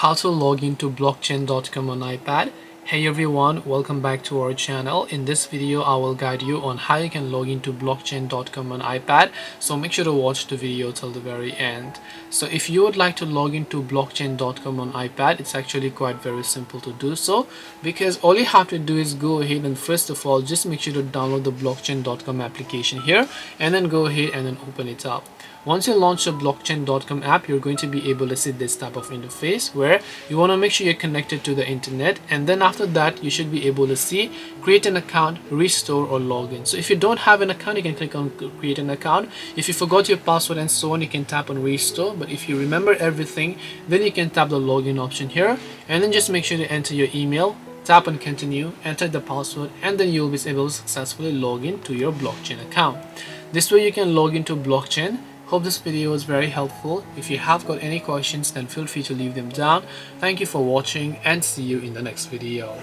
how to log into blockchain.com on iPad. Hey everyone, welcome back to our channel. In this video I will guide you on how you can log into blockchain.com on iPad, so make sure to watch the video till the very end. So if you would like to log into blockchain.com on iPad, it's actually quite very simple to do so, because all you have to do is go ahead and first of all just make sure to download the blockchain.com application here, and then go ahead and then open it up. Once you launch the blockchain.com app, you're going to be able to see this type of interface where you want to make sure you're connected to the internet, and then after that you should be able to see create an account, restore, or login. So if you don't have an account, you can click on create an account. If you forgot your password and so on, you can tap on restore. But if you remember everything, then you can tap the login option here, and then just make sure to enter your email, tap on continue, enter the password, and then you'll be able to successfully log in to your blockchain account. This way you can log into blockchain. Hope this video was very helpful. If you have got any questions, then feel free to leave them down. Thank you for watching and see you in the next video.